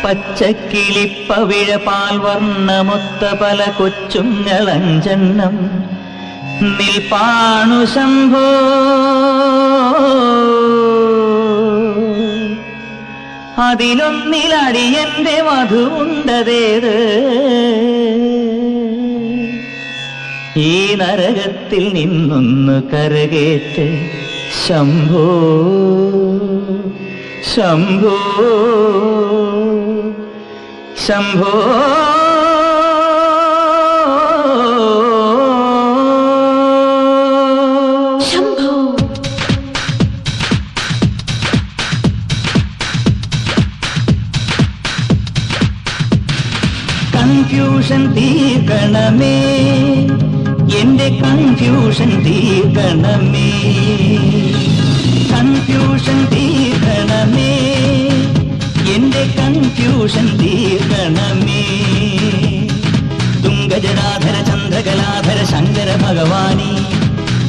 പച്ചക്കിളിപ്പവിഴ പാൽവർണ്ണമൊത്ത പല കൊച്ചുങ്ങളഞ്ചെണ്ണം നിൽപ്പാണു ശംഭോ. അതിലൊന്നിലടിയന്റെ വധുവുണ്ടതേത് ഈ നരകത്തിൽ നിന്നൊന്ന് കരകേറ്റ് ശംഭോ ശംഭോ ശംഭോ. കൺഫ്യൂഷൻ തീർക്കണമേ, എന്റെ കൺഫ്യൂഷൻ തീർക്കണമേ, കൺഫ്യൂഷൻ തീർക്കണമേ, എന്റെ കൺഫ്യൂഷൻ തീർക്കണമേ. തുംഗജടാധര ചന്ദ്രകലാധര ശങ്കര ഭഗവാനേ,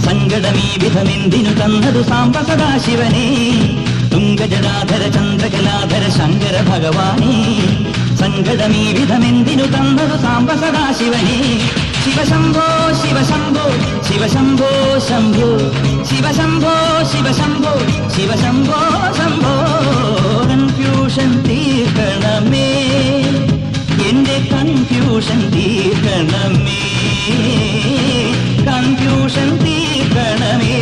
സങ്കടമീ വിധമെന്തിനു തന്നതു സാംബ സദാശിവനേ. തുംഗജടാധര ചന്ദ്രകലാധര ശങ്കര ഭഗവാനേ, സങ്കടമീ വിധമെന്തിനു തന്നതു സാംബ സദാശിവനേ. ശിവശംഭോ ശിവശംഭോ ശിവശംഭോ ശംഭോ ശിവശംഭോ ശിവശംഭോ ശിവശംഭോ ശംഭോ. കൺഫ്യൂഷൻ തീർക്കണമേ, എന്റെ കൺഫ്യൂഷൻ തീർക്കണമേ, കൺഫ്യൂഷൻ തീർക്കണമേ.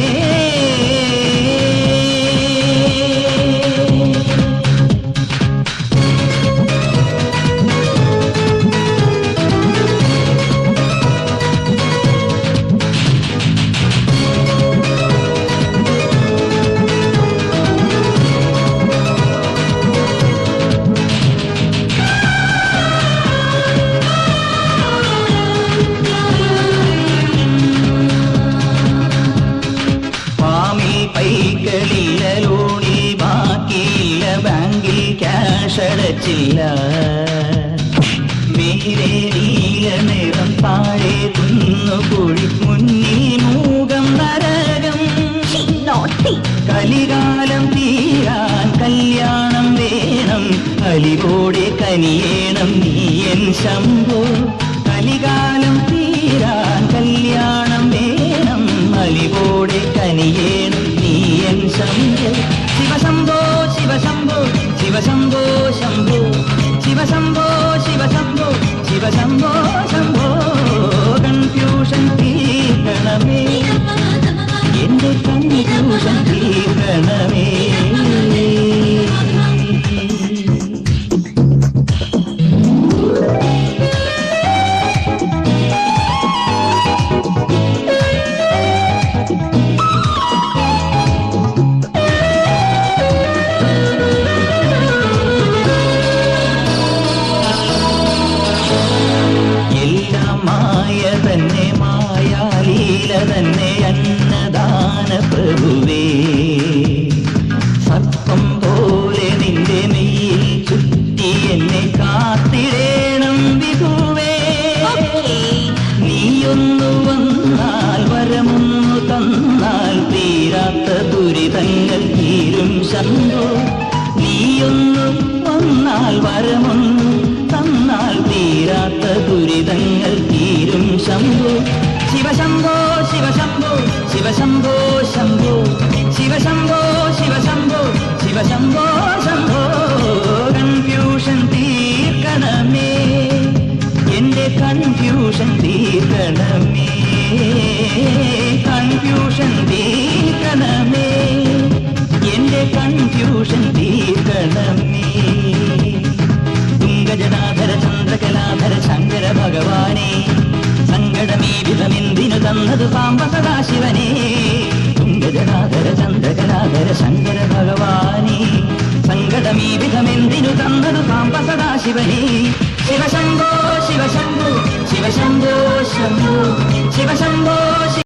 ലോണി ബാക്കിയില്ല, ബാങ്കിൽ ക്യാഷ് അടച്ചില്ല, മേലെ നീല നിറം താഴെ കുന്നുകുഴി മുന്നിൽ മൂകം നരകം. കലികാലം തീരാൻ കല്യാണം വേണം, അലിവോടെ കനിയേണം നീയൻ ശംഭോ. കലികാലം തീരാൻ കല്യാണം വേണം, അലിവോടെ കനിയേണം നീയൻ ശംഭോ. ശിവശംഭോ ശിവശംഭോ ശിവശംഭോ ശംഭോ ശിവശംഭോ ശിവശംഭോ ശിവശംഭോ ശംഭോ. കൺഫ്യൂഷൻ തീർക്കണമേ, എന്റെ കൺഫ്യൂഷൻ തീർക്കണമേ. തന്നെ മായാലീല തന്നെ അന്നദാന പ്രഭുവേ, സർപ്പം പോലെ നിന്റെ മെയ്യിൽ ചുറ്റി എന്നെ കാത്തിടേണം വിധുവേ. നീയൊന്നു വന്നാൽ വരമൊന്നു തന്നാൽ തീരാത്ത ദുരിതങ്ങൾ തീരും ശംഭോ. നീയൊന്നു വന്നാൽ വരമൊന്നു തന്നാൽ തീരാത്ത ദുരിതങ്ങൾ തീരും ശംഭോ. ശിവശംഭോ ശിവശംഭോ ശിവശംഭോ ശംഭോ ശിവശംഭോ ശിവശംഭോ ശിവശംഭോ ശംഭോ. കൺഫ്യൂഷൻ തീർക്കണമേ, എന്റെ കൺഫ്യൂഷൻ തീർക്കണമേ, കൺഫ്യൂഷൻ തീർക്കണമേ, എന്റെ കൺഫ്യൂഷൻ തീർക്കണമേ. തുംഗജടാധര ചന്ദ്രകലാധര ശങ്കര ഭഗവാനേ, സങ്കടമീ വിധമെന്തിനു തന്നതു സാംബ സദാശിവനേ. തുംഗജടാധര ചന്ദ്രകലാധര ശങ്കര ഭഗവാനേ, സങ്കടമീ വിധമെന്തിനു തന്നതു സാംബ സദാശിവനേ. ശിവശംഭോ ശിവശംഭോ ശിവശംഭോ ശംഭോ ശിവശംഭോ